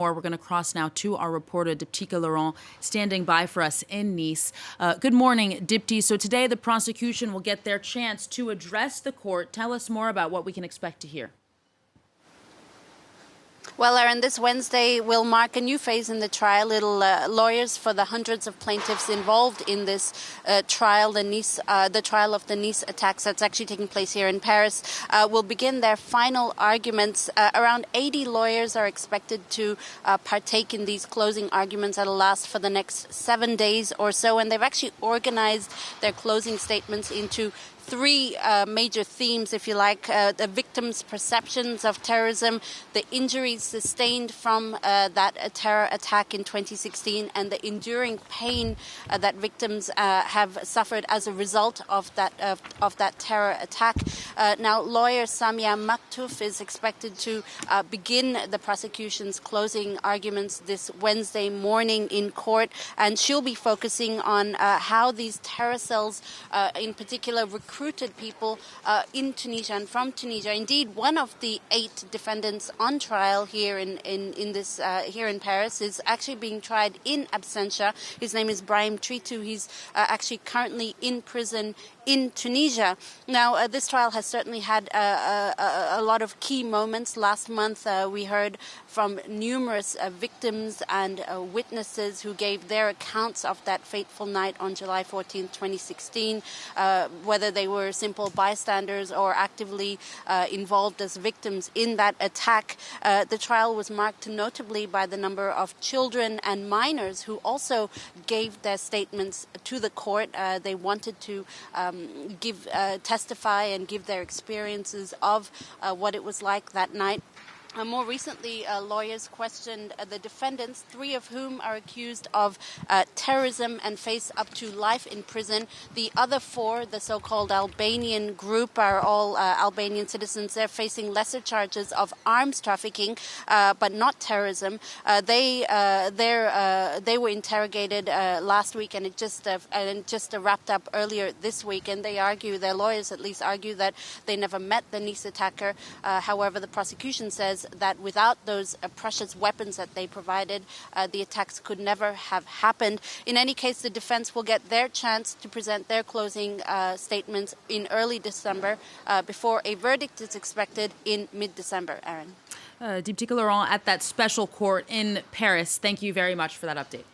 We're going to cross now to our reporter, Dheepthika Laurent, standing by for us in Nice. Good morning, Dipti. So today the prosecution will get their chance to address the court. Tell us more about what we can expect to hear. Well, Aaron, this Wednesday will mark a new phase in the trial. Lawyers for the hundreds of plaintiffs involved in this trial, the trial of the Nice attacks that's actually taking place here in Paris, will begin their final arguments. Around 80 lawyers are expected to partake in these closing arguments that'll last for the next 7 days or so. And they've actually organized their closing statements into three major themes, if you like: the victims' perceptions of terrorism, the injuries sustained from that terror attack in 2016, and the enduring pain that victims have suffered as a result of that terror attack. Now, lawyer Samia Maktouf is expected to begin the prosecution's closing arguments this Wednesday morning in court, and she'll be focusing on how these terror cells, in particular, recruited people in Tunisia and from Tunisia. Indeed, one of the 8 defendants on trial here in Paris is actually being tried in absentia. His name is Brahim Tritou. He's actually currently in prison in Tunisia. Now, this trial has certainly had a lot of key moments. Last month, we heard from numerous victims and witnesses who gave their accounts of that fateful night on July 14, 2016, whether they were simple bystanders or actively involved as victims in that attack. The trial was marked notably by the number of children and minors who also gave their statements to the court. They wanted to testify and give their experiences of what it was like that night. More recently, lawyers questioned the defendants, 3 of whom are accused of terrorism and face up to life in prison. The other 4, the so-called Albanian group, are all Albanian citizens. They're facing lesser charges of arms trafficking, but not terrorism. They were interrogated last week, and it just wrapped up earlier this week. And their lawyers at least argue that they never met the Nice attacker. However, the prosecution says that without those precious weapons that they provided, the attacks could never have happened. In any case, the defense will get their chance to present their closing statements in early December before a verdict is expected in mid-December, Aaron. Dheepthika Laurent at that special court in Paris. Thank you very much for that update.